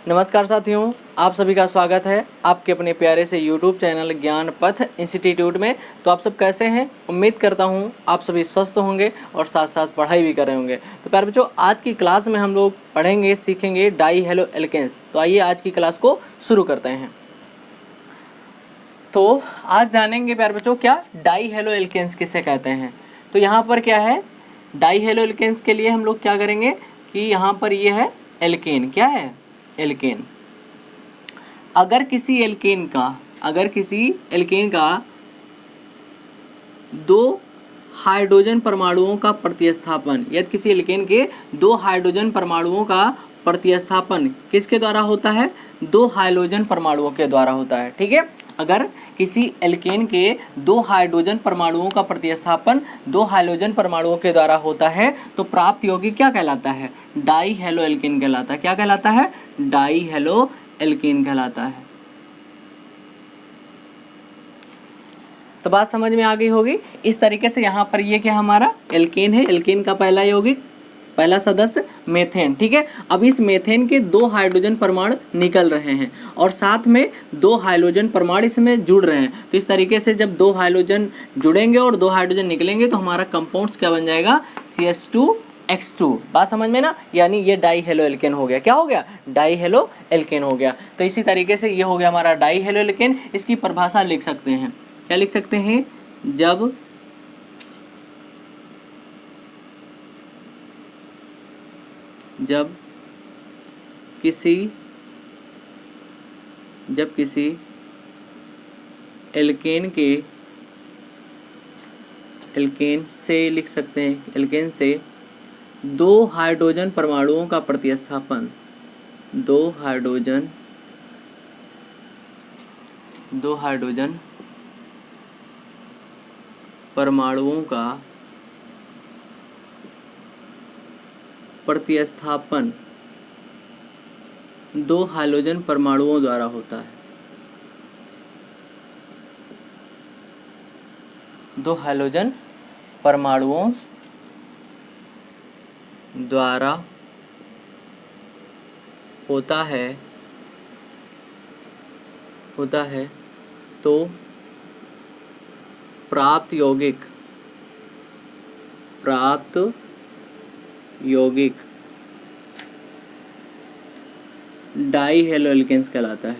नमस्कार साथियों, आप सभी का स्वागत है आपके अपने प्यारे से YouTube चैनल ज्ञान पथ इंस्टीट्यूट में। तो आप सब कैसे हैं? उम्मीद करता हूं आप सभी स्वस्थ होंगे और साथ साथ पढ़ाई भी कर रहे होंगे। तो प्यारे बच्चों, आज की क्लास में हम लोग पढ़ेंगे, सीखेंगे डाई हेलो एल्केन्स। तो आइए आज की क्लास को शुरू करते हैं। तो आज जानेंगे प्यारे बच्चों क्या डाई हेलो एल्केन्स किसे कहते हैं। तो यहाँ पर क्या है, डाई हेलो एल्केन्स के लिए हम लोग क्या करेंगे कि यहाँ पर ये है एल्केन। क्या है? एल्केन। अगर किसी एल्केन का दो हाइड्रोजन परमाणुओं का प्रतिस्थापन, यदि किसी एल्केन के दो हाइड्रोजन परमाणुओं का प्रतिस्थापन किसके द्वारा होता है? दो हाइड्रोजन परमाणुओं के द्वारा होता है। ठीक है, अगर किसी एल्केन के दो हाइड्रोजन परमाणुओं का प्रतिस्थापन दो हाइड्रोजन परमाणुओं के द्वारा होता है तो प्राप्त यौगिक क्या कहलाता है? डाई हेलो एल्केन कहलाता है। क्या कहलाता है? डाई हेलो एल्केन कहलाता है। तो बात समझ में आ गई होगी। इस तरीके से यहाँ पर ये क्या हमारा एल्केन है। एल्केन का पहला यौगिक, पहला सदस्य मेथेन। ठीक है, अब इस मेथेन के दो हाइड्रोजन परमाणु निकल रहे हैं और साथ में दो हाइड्रोजन परमाणु इसमें जुड़ रहे हैं। तो इस तरीके से जब दो हाइड्रोजन जुड़ेंगे और दो हाइड्रोजन निकलेंगे तो हमारा कंपाउंड क्या बन जाएगा? CH2X2। बात समझ में ना, यानी ये डाई हेलो एल्केन हो गया। क्या हो गया? डाई हेलो एल्केन हो गया। तो इसी तरीके से ये हो गया हमारा डाई हेलो एल्केन। इसकी परिभाषा लिख सकते हैं। क्या लिख सकते हैं? जब किसी एल्केन से लिख सकते हैं, एल्केन से दो हाइड्रोजन परमाणुओं का प्रतिस्थापन, दो हाइड्रोजन परमाणुओं का प्रतिस्थापन दो हाइड्रोजन परमाणुओं द्वारा होता है। दो हाइड्रोजन परमाणुओं द्वारा होता है तो प्राप्त यौगिक डाई हेलो एल्केन्स कहलाता है।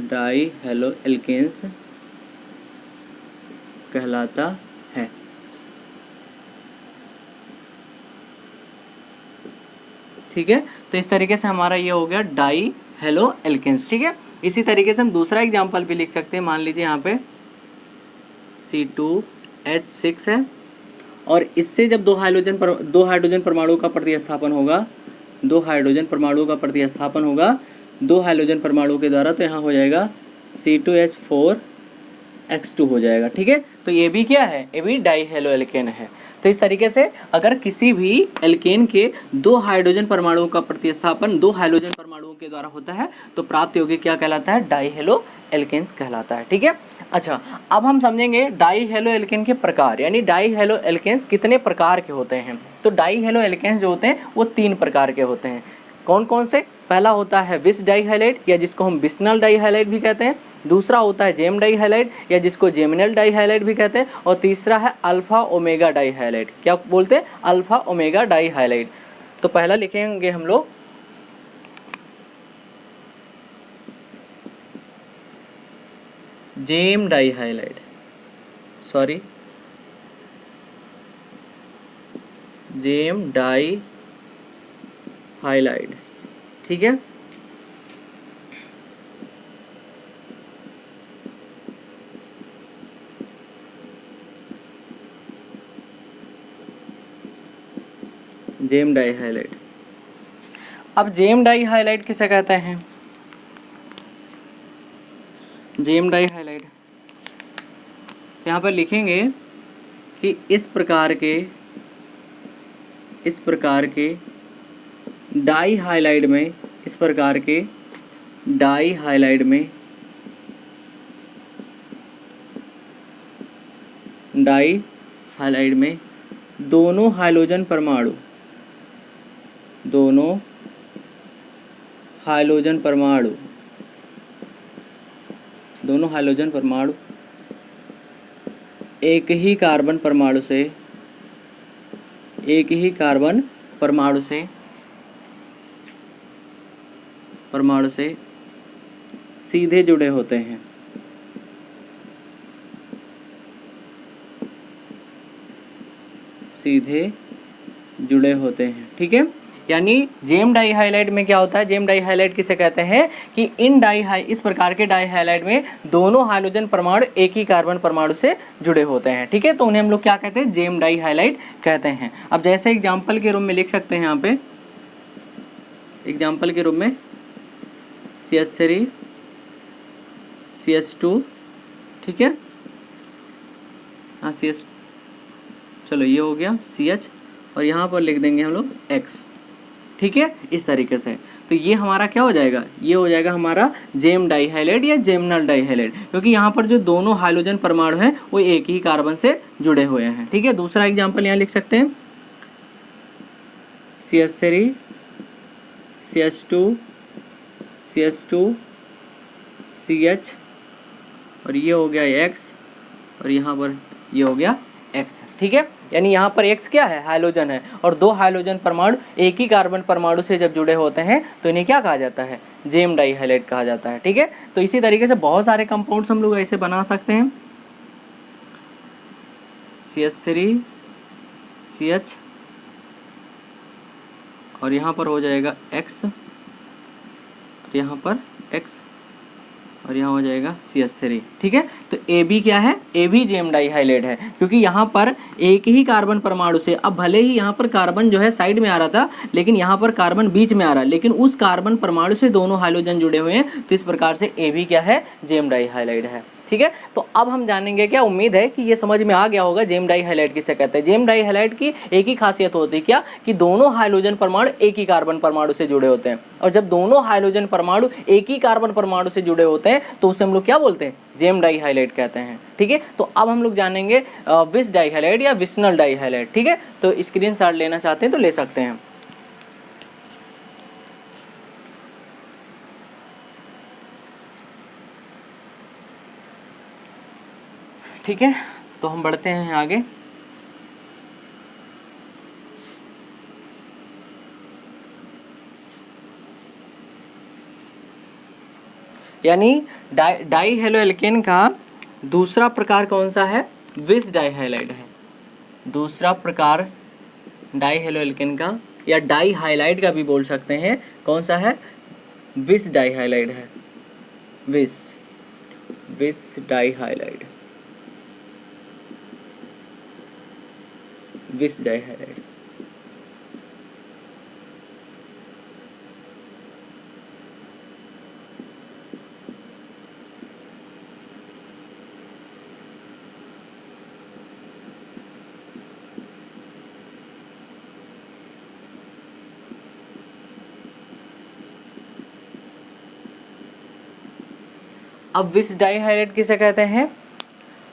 डाई हेलो एल्केन्स कहलाता है। ठीक है, तो इस तरीके से हमारा ये हो गया डाई हेलो एल्केन्स। ठीक है, इसी तरीके से हम दूसरा एग्जांपल भी लिख सकते हैं। मान लीजिए यहाँ पे C2H6 है और इससे जब दो हाइड्रोजन परमाणु का प्रतिस्थापन होगा, दो हाइड्रोजन परमाणु के द्वारा, तो यहाँ हो जाएगा C2H4X2 हो जाएगा। ठीक है, तो ये भी क्या है? ये भी डाई हेलो एल्केन है। तो इस तरीके से अगर किसी भी एल्केन के दो हाइड्रोजन परमाणुओं का प्रतिस्थापन दो हाइड्रोजन परमाणुओं के द्वारा होता है तो प्राप्त यौगिक क्या कहलाता है? डाई हेलो एल्केन्स कहलाता है। ठीक है, अच्छा, अब हम समझेंगे डाई हेलो एल्केन के प्रकार, यानी डाई हेलो एल्केन्स कितने प्रकार के होते हैं। तो डाई हेलो एल्केन्स जो होते हैं वो तीन प्रकार के होते हैं। कौन कौन से? पहला होता है विस डाइहाइलाइड या जिसको हम विस्नल डाइहाइलाइड भी कहते हैं। दूसरा होता है जेम डाइहाइलाइड या जिसको जेमिनल डाइहाइलाइड भी कहते हैं। और तीसरा है अल्फा ओमेगा डाइहाइलाइड। क्या बोलते हैं? Alpha omega dihalide. तो पहला लिखेंगे हम लोग जेम डाइहाइलाइड, जेम डाइहाइलाइड। ठीक है, जेम डाइहाइलाइड। अब जेम डाइहाइलाइड किसे कहते हैं? जेम डाइहाइलाइड यहाँ पर लिखेंगे कि इस प्रकार के डाइहाइलाइड में दोनों हाइड्रोजन दोनों हाइड्रोजन परमाणु, दोनों हाइड्रोजन परमाणु एक ही कार्बन परमाणु से, एक ही कार्बन परमाणु से सीधे जुड़े होते हैं। सीधे जुड़े होते हैं, ठीक है। यानी जेम डाई हाइलाइड में क्या होता है, जेम डाई हाइलाइड किसे कहते हैं कि इस प्रकार के डाई हाइलाइड में दोनों हाइड्रोजन परमाणु एक ही कार्बन परमाणु से जुड़े होते हैं, ठीक है। तो उन्हें हम लोग क्या कहते हैं, जेम डाई हाइलाइड कहते हैं। अब जैसे एग्जाम्पल के रूप में लिख सकते हैं यहाँ पे, एग्जाम्पल के रूप में CH3 CH2, ठीक है। हाँ CH, चलो ये हो गया CH, और यहाँ पर लिख देंगे हम लोग X, ठीक है, इस तरीके से। तो ये हमारा क्या हो जाएगा, ये हो जाएगा हमारा जेम डाई हाइलाइड या जेमनल डाई हाइलाइड, क्योंकि यहाँ पर जो दोनों हाइड्रोजन परमाणु हैं वो एक ही कार्बन से जुड़े हुए हैं, ठीक है। दूसरा एग्जाम्पल यहाँ लिख सकते हैं CH3 CH2 CH, और ये हो गया X, और यहाँ पर ये हो गया X, ठीक है। यानी यहाँ पर X क्या है, हाइड्रोजन है, और दो हाइड्रोजन परमाणु एक ही कार्बन परमाणु से जब जुड़े होते हैं तो इन्हें क्या कहा जाता है, जेम डाई हाइलाइड कहा जाता है, ठीक है। तो इसी तरीके से बहुत सारे कंपाउंड्स हम लोग ऐसे बना सकते हैं, CH3 CH, और यहाँ पर हो जाएगा X, यहाँ पर X, और यहाँ हो जाएगा CH3, ठीक है। तो AB क्या है, AB जेम डाई हाइलाइड है, क्योंकि यहाँ पर एक ही कार्बन परमाणु से, अब भले ही यहाँ पर कार्बन जो है साइड में आ रहा था, लेकिन यहाँ पर कार्बन बीच में आ रहा है, लेकिन उस कार्बन परमाणु से दोनों हाइड्रोजन जुड़े हुए हैं, तो इस प्रकार से AB क्या है, जेम डाई हाइलाइड है, ठीक है। तो अब हम जानेंगे, क्या उम्मीद है कि ये समझ में आ गया होगा जेम डाई हाइलाइड किसे कहते हैं। जेम डाई हाइलाइड की एक ही खासियत होती है, क्या कि दोनों हाइड्रोजन परमाणु एक ही कार्बन परमाणु से जुड़े होते हैं, और जब दोनों हाइड्रोजन परमाणु एक ही कार्बन परमाणु से जुड़े होते हैं तो उसे हम लोग क्या बोलते हैं, जेम डाई हाइलाइड कहते हैं, ठीक है। तो अब हम लोग जानेंगे विस डाई हाइलाइड या विस्नल डाई हाइलाइड, ठीक है। तो स्क्रीनशॉट लेना चाहते हैं तो ले सकते हैं। ठीक है, तो हम बढ़ते हैं आगे। यानी डाई हेलो एल्केन का दूसरा प्रकार कौन सा है, विस डाई हाइलाइड है। दूसरा प्रकार डाई हेलो एल्केन का या डाई हाइलाइड का भी बोल सकते हैं, कौन सा है, विस डाई हाइलाइड है। विस डाई हाइलाइड, विस डाई हाइलाइड। अब विस डाई हाइलाइड किसे कहते हैं,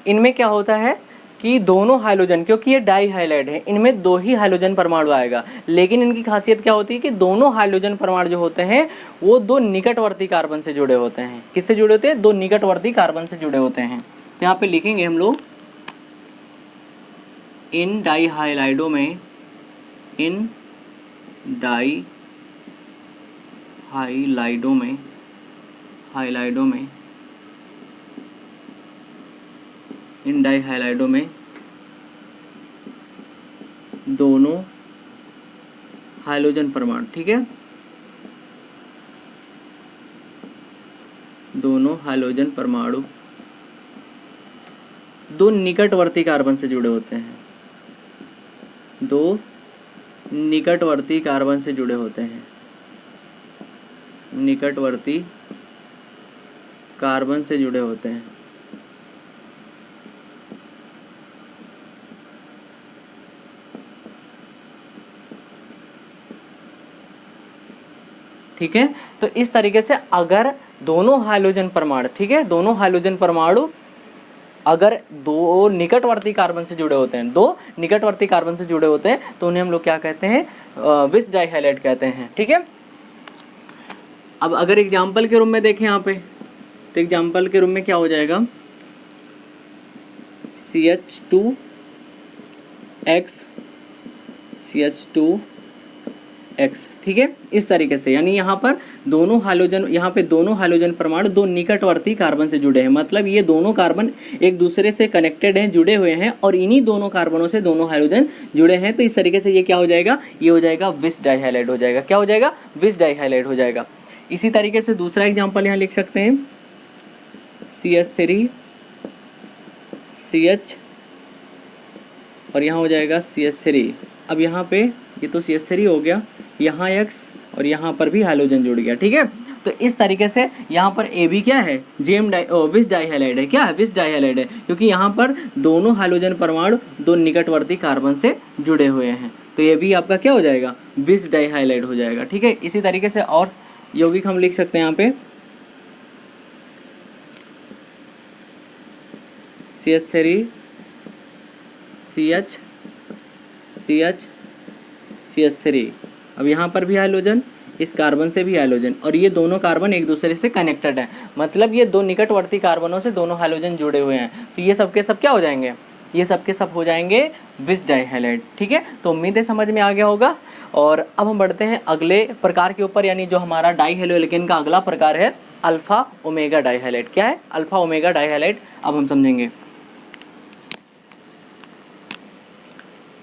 इनमें क्या होता है कि दोनों हाइड्रोजन, क्योंकि ये डाई हाइलाइड है, इनमें दो ही हाइड्रोजन परमाणु आएगा, लेकिन इनकी खासियत क्या होती है कि दोनों हाइड्रोजन परमाणु जो होते हैं वो दो निकटवर्ती कार्बन से जुड़े होते हैं। किससे जुड़े होते हैं, दो निकटवर्ती कार्बन से जुड़े होते हैं। तो यहाँ पे लिखेंगे हम लोग, इन डाई हाइलाइडों में, इन डाई हाइलाइडों में, इन डाई हाइलाइडों में दोनों हाइड्रोजन परमाणु, ठीक है, दोनों हाइड्रोजन परमाणु दो निकटवर्ती कार्बन से जुड़े होते हैं, दो निकटवर्ती कार्बन से जुड़े होते हैं, निकटवर्ती कार्बन से जुड़े होते हैं। ठीक है, तो इस तरीके से अगर दोनों हाइड्रोजन परमाणु, ठीक है, दोनों हाइड्रोजन परमाणु अगर दो निकटवर्ती कार्बन से जुड़े होते हैं, दो निकटवर्ती कार्बन से जुड़े होते हैं तो उन्हें हम लोग क्या कहते हैं, विस डाइहैलाइड कहते हैं। ठीक है, अब अगर एग्जाम्पल के रूप में देखें यहाँ पे, तो एग्जाम्पल के रूप में क्या हो जाएगा, CH2X CH2X। ठीक है, इस तरीके से, यानी यहाँ पर दोनों हाइड्रोजन, यहाँ पे दोनों हाइड्रोजन परमाणु दो निकटवर्ती कार्बन से जुड़े हैं, मतलब ये दोनों कार्बन एक दूसरे से कनेक्टेड हैं, जुड़े हुए हैं, और इन्हीं दोनों कार्बनों से दोनों हाइड्रोजन जुड़े हैं। तो इस तरीके से ये क्या हो जाएगा, ये हो जाएगा विस डाइहैलाइड हो जाएगा। क्या हो जाएगा, विस डाइहैलाइड हो जाएगा। इसी तरीके से दूसरा एग्जाम्पल यहाँ लिख सकते हैं, CH3CH और यहाँ हो जाएगा CH3। अब यहाँ पे ये तो CH3 हो गया, यहाँ X और यहाँ पर भी हाइड्रोजन जुड़ गया। ठीक है, तो इस तरीके से यहाँ पर AB क्या है, विस डाइहैलाइड है। क्या है, विस डाइहैलाइड है, क्योंकि यहाँ पर दोनों हाइड्रोजन परमाणु दो निकटवर्ती कार्बन से जुड़े हुए हैं। तो ये भी आपका क्या हो जाएगा, विस डाइहैलाइड हो जाएगा। ठीक है, इसी तरीके से और यौगिक हम लिख सकते हैं यहाँ पे, CH3 CH CH CH3। अब यहाँ पर भी हाइड्रोजन, इस कार्बन से भी हाइड्रोजन, और ये दोनों कार्बन एक दूसरे से कनेक्टेड है, मतलब ये दो निकटवर्ती कार्बनों से दोनों हाइड्रोजन जुड़े हुए हैं। तो ये सब के सब क्या हो जाएंगे, ये सब के सब हो जाएंगे विस डाइहैलाइड। ठीक है, तो उम्मीद है समझ में आ गया होगा। और अब हम बढ़ते हैं अगले प्रकार के ऊपर, यानी जो हमारा डाइहैलोएल्केन का अगला प्रकार है अल्फा ओमेगा डाइहैलाइड। क्या है, अल्फा ओमेगा डाइहैलाइड, अब हम समझेंगे।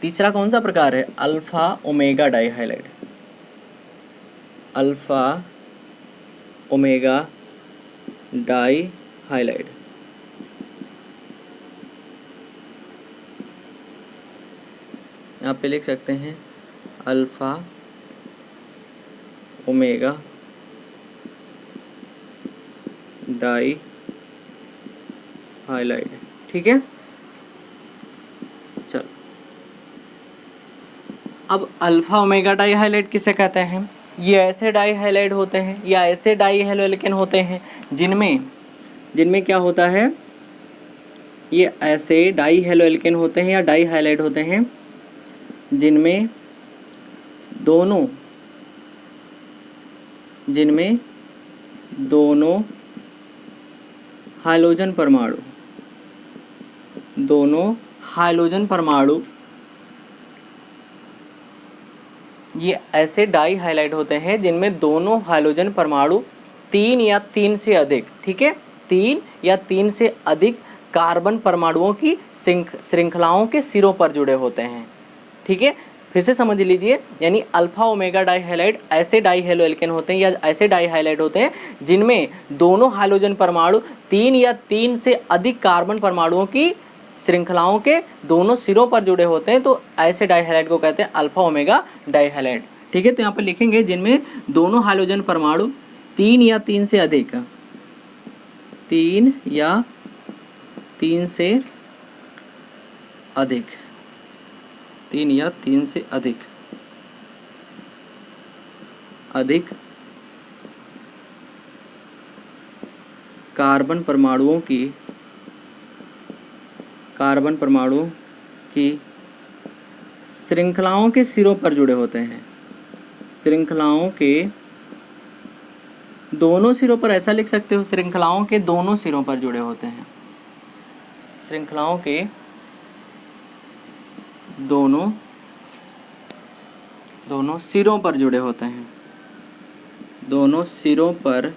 तीसरा कौन सा प्रकार है, अल्फा ओमेगा डाइहैलाइड। अल्फा ओमेगा डाइहैलाइड, यहाँ पे लिख सकते हैं अल्फा ओमेगा डाइहैलाइड। ठीक है, चलो अब अल्फा ओमेगा डाइहैलाइड किसे कहते हैं, ये ऐसे डाइहैलाइड होते हैं या ऐसे डाइहैलोएल्केन होते हैं जिनमें क्या होता है, ये ऐसे डाइहैलोएल्केन होते हैं या डाइहैलाइड होते हैं जिनमें दोनों हाइड्रोजन परमाणु ये ऐसे डाइहैलाइड होते हैं जिनमें दोनों हाइड्रोजन परमाणु 3 या 3 से अधिक, ठीक है, 3 या 3 से अधिक कार्बन परमाणुओं की श्रृंखलाओं के सिरों पर जुड़े होते हैं। ठीक है, फिर से समझ लीजिए, यानी अल्फा ओमेगा डाइहैलाइड ऐसे डाइहैलोएल्केन होते हैं या ऐसे डाइहैलाइड होते हैं जिनमें दोनों हाइड्रोजन परमाणु 3 या 3 से अधिक कार्बन परमाणुओं की श्रृंखलाओं के दोनों सिरों पर जुड़े होते हैं। तो ऐसे डाइहैलाइड को कहते हैं अल्फा ओमेगा डाइहैलाइड। ठीक है, तो यहाँ पर लिखेंगे जिनमें दोनों हाइड्रोजन परमाणु 3 या 3 से अधिक, 3 या 3 से अधिक, 3 या 3 से अधिक कार्बन परमाणुओं की श्रृंखलाओं के सिरों पर जुड़े होते हैं। श्रृंखलाओं के दोनों सिरों पर, ऐसा लिख सकते हो, श्रृंखलाओं के दोनों सिरों पर जुड़े होते हैं। श्रृंखलाओं के दोनों सिरों पर जुड़े होते हैं, दोनों सिरों पर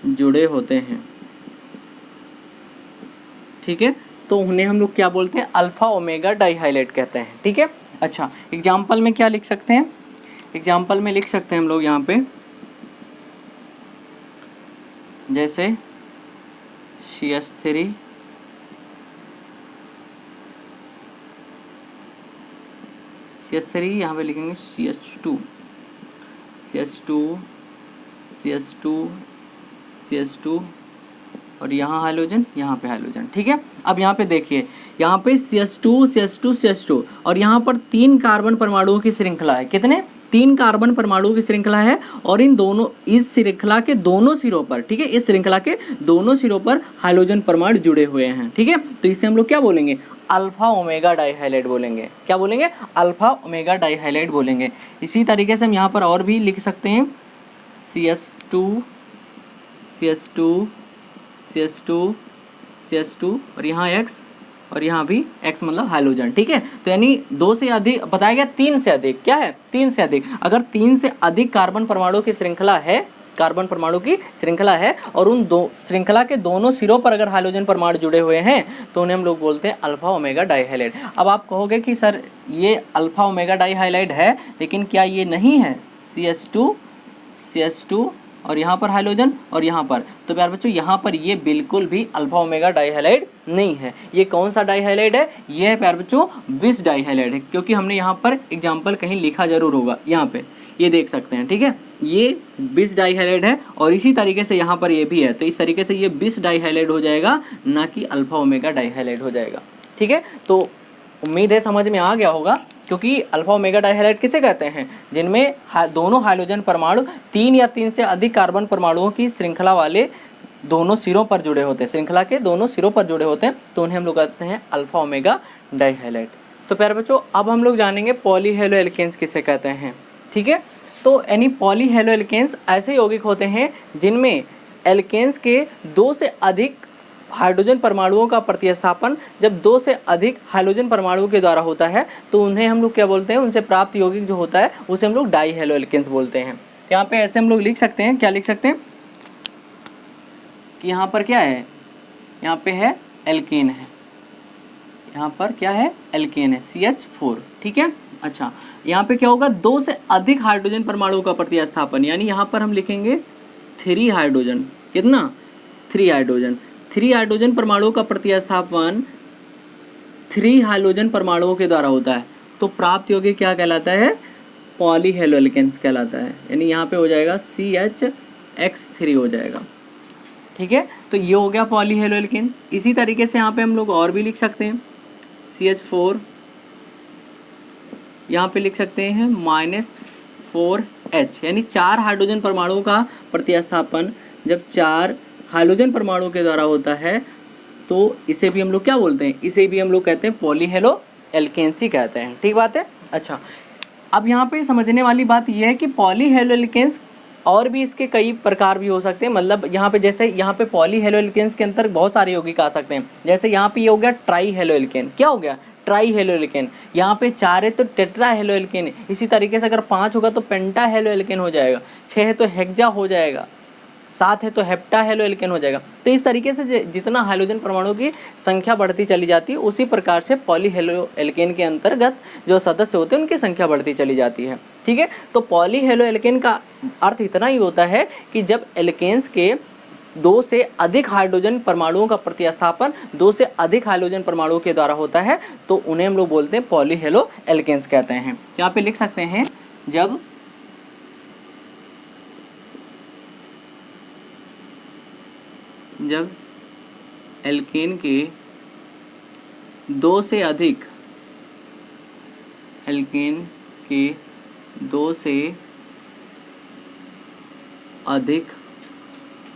जुड़े होते हैं। ठीक है, तो उन्हें हम लोग क्या बोलते हैं, अल्फा ओमेगा डाइहैलाइड कहते हैं। ठीक है, अच्छा एग्जाम्पल में क्या लिख सकते हैं, एग्जाम्पल में लिख सकते हैं हम लोग यहाँ पे, जैसे CH3 यहाँ पे लिखेंगे CH2 और यहाँ हाइड्रोजन, यहाँ पे हाइड्रोजन। ठीक है, अब यहाँ पे देखिए, यहाँ पे CH2 CH2 CH2 और यहाँ पर 3 कार्बन परमाणुओं की श्रृंखला है। कितने? 3 कार्बन परमाणुओं की श्रृंखला है और इन दोनों, इस श्रृंखला के दोनों सिरों पर, ठीक है, इस श्रृंखला के दोनों सिरों पर हाइड्रोजन परमाणु जुड़े हुए हैं। ठीक है, तो इसे हम लोग क्या बोलेंगे? अल्फा ओमेगा डाइहाइलाइड बोलेंगे। क्या बोलेंगे? अल्फा ओमेगा डाइहाइलाइड बोलेंगे। इसी तरीके से हम यहाँ पर और भी लिख सकते हैं CH2 CH2 CH2 CH2 और यहाँ X और यहाँ भी X मतलब हाइड्रोजन। ठीक है, तो यानी 2 से अधिक, बताया गया 3 से अधिक, क्या है? 3 से अधिक। अगर 3 से अधिक कार्बन परमाणु की श्रृंखला है, कार्बन परमाणु की श्रृंखला है और उन दो श्रृंखला के दोनों सिरों पर अगर हाइड्रोजन परमाणु जुड़े हुए हैं तो उन्हें हम लोग बोलते हैं अल्फा ओमेगा डाइहाइलाइड। अब आप कहोगे कि सर ये अल्फा ओमेगा डाइहाइलाइड है, लेकिन क्या ये नहीं है CH2 और यहाँ पर हाइड्रोजन और यहाँ पर? तो प्यार बच्चों यहाँ पर ये बिल्कुल भी अल्फा ओमेगा डाइहाइलाइड नहीं है। ये कौन सा डाइहाइलाइड है? ये है प्यार बच्चों विस डाइहाइलाइड है, क्योंकि हमने यहाँ पर एग्जाम्पल कहीं लिखा जरूर होगा, यहाँ पे ये देख सकते हैं। ठीक है, ये बिस डाइहाइलाइड है और इसी तरीके से यहाँ पर ये भी है, तो इस तरीके से ये बिस डाइहाइलाइड हो जाएगा, ना कि अल्फा ओमेगा डाइहाइलाइड हो जाएगा। ठीक है, तो उम्मीद है समझ में आ गया होगा, क्योंकि अल्फा ओमेगा डाइहाइलाइड किसे कहते हैं? जिनमें दोनों हाइड्रोजन परमाणु 3 या 3 से अधिक कार्बन परमाणुओं की श्रृंखला वाले दोनों सिरों पर जुड़े होते हैं, श्रृंखला के दोनों सिरों पर जुड़े होते हैं, तो उन्हें हम लोग कहते हैं अल्फा ओमेगा डाइहाइलाइड। तो प्यारे बच्चों अब हम लोग जानेंगे पॉलीहेलो एल्केन्स किसे कहते हैं। ठीक है, तो यानी पॉलीहेलो एल्केन्स ऐसे यौगिक होते हैं जिनमें एल्केन्स के 2 से अधिक हाइड्रोजन परमाणुओं का प्रतिस्थापन जब 2 से अधिक हाइड्रोजन परमाणुओं के द्वारा होता है तो उन्हें हम लोग क्या बोलते हैं? उनसे प्राप्त यौगिक जो होता है उसे हम लोग डाइहेलो एल्केन्स बोलते हैं। यहाँ पे ऐसे हम लोग लिख सकते हैं, क्या लिख सकते हैं कि यहाँ पर क्या है? यहाँ पे है एल्केन है, यहाँ पर क्या है? एल्केन है, CH4। ठीक है, अच्छा यहाँ पे क्या होगा? 2 से अधिक हाइड्रोजन परमाणुओं का प्रतिस्थापन, यानी यहाँ पर हम लिखेंगे 3 हाइड्रोजन। कितना? 3 हाइड्रोजन। 3 हाइड्रोजन परमाणुओं का प्रतिस्थापन 3 हाइड्रोजन परमाणुओं के द्वारा होता है, तो प्राप्त यौगिक क्या कहलाता है? पॉलीहेलो एल्केन्स कहलाता है। यानी यहाँ पे हो जाएगा CHX3 हो जाएगा। ठीक है, तो ये हो गया पॉलीहेलो एल्केन। इसी तरीके से यहाँ पे हम लोग और भी लिख सकते हैं CH4, यहाँ पे लिख सकते हैं -4H, यानी 4 हाइड्रोजन परमाणुओं का प्रतिस्थापन जब 4 हाइड्रोजन परमाणु के द्वारा होता है तो इसे भी हम लोग क्या बोलते हैं? इसे भी हम लोग कहते हैं पॉलीहेलो एल्केन्स ही कहते हैं। ठीक बात है। अच्छा, अब यहाँ पे समझने वाली बात यह है कि पॉलीहेलो एल्केन्स और भी इसके कई प्रकार भी हो सकते हैं। मतलब यहाँ पे जैसे यहाँ पे पॉलीहेलो एल्केन्स के अंदर बहुत सारे यौगिक आ सकते हैं। जैसे यहाँ पे ये हो गया ट्राईहेलो एल्केन। क्या हो गया? ट्राईहेलो एल्केन। यहाँ पे 4 है तो टेट्राहेलो एल्केन है। इसी तरीके से अगर 5 होगा तो पेंटाहेलो एल्केन हो जाएगा, 6 है तो हेक्सा हो जाएगा, 7 है तो हेप्टाहेलो एल्केन हो जाएगा। तो इस तरीके से जितना हाइड्रोजन परमाणु की संख्या बढ़ती चली जाती है उसी प्रकार से पॉलीहेलो एल्केन के अंतर्गत जो सदस्य होते हैं उनकी संख्या बढ़ती चली जाती है। ठीक है, तो पॉलीहेलो एल्केन का अर्थ इतना ही होता है कि जब एल्केन्स के 2 से अधिक हाइड्रोजन परमाणुओं का प्रतिस्थापन 2 से अधिक हाइड्रोजन परमाणुओं के द्वारा होता है तो उन्हें हम लोग बोलते हैं पॉलीहेलो एल्केन्स कहते हैं। यहाँ पे लिख सकते हैं जब एल्केन के 2 से अधिक हाइड्रोजन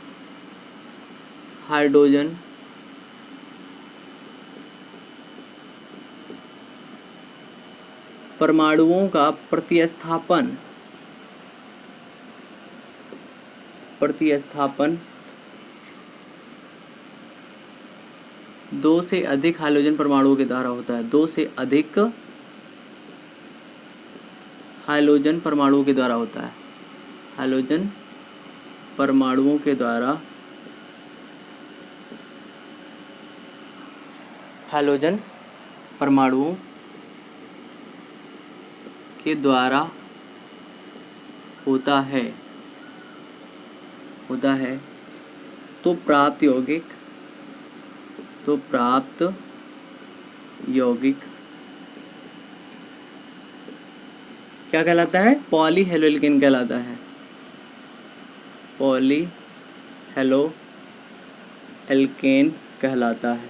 परमाणुओं का प्रतिस्थापन 2 से अधिक हाइड्रोजन परमाणुओं के द्वारा होता है। 2 से अधिक हाइड्रोजन परमाणुओं के द्वारा होता है। हाइड्रोजन परमाणुओं के द्वारा हाइड्रोजन परमाणुओं के द्वारा होता है तो प्राप्त यौगिक क्या कहलाता है? पॉलीहेलो एल्केन कहलाता है। पॉलीहेलो एल्केन कहलाता है।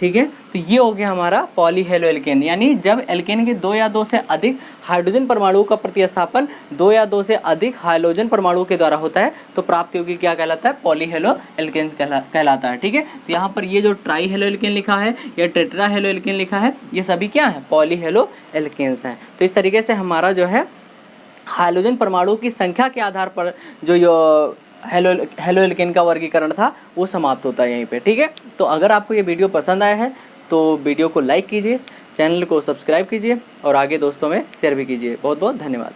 ठीक है। तो ये हो गया हमारा पॉलीहेलो एल्केन, यानी जब एल्केन के 2 या 2 से अधिक हाइड्रोजन परमाणुओं का प्रतिस्थापन 2 या 2 से अधिक हाइड्रोजन परमाणुओं के द्वारा होता है तो प्राप्त योगिक क्या कहलाता है, पॉलीहेलो एल्केन कहलाता है। ठीक है, तो यहाँ पर ये जो ट्राई हेलो एल्केन लिखा है या टेट्रा हेलो एल्केन लिखा है, ये सभी क्या है, पॉलीहेलो एल्केन्स हैं। तो इस तरीके से हमारा जो है हाइड्रोजन परमाणुओं की संख्या के आधार पर जो हेलो एल्केन का वर्गीकरण था वो समाप्त होता है यहीं पे। ठीक है, तो अगर आपको ये वीडियो पसंद आया है तो वीडियो को लाइक कीजिए, चैनल को सब्सक्राइब कीजिए और आगे दोस्तों में शेयर भी कीजिए। बहुत बहुत धन्यवाद।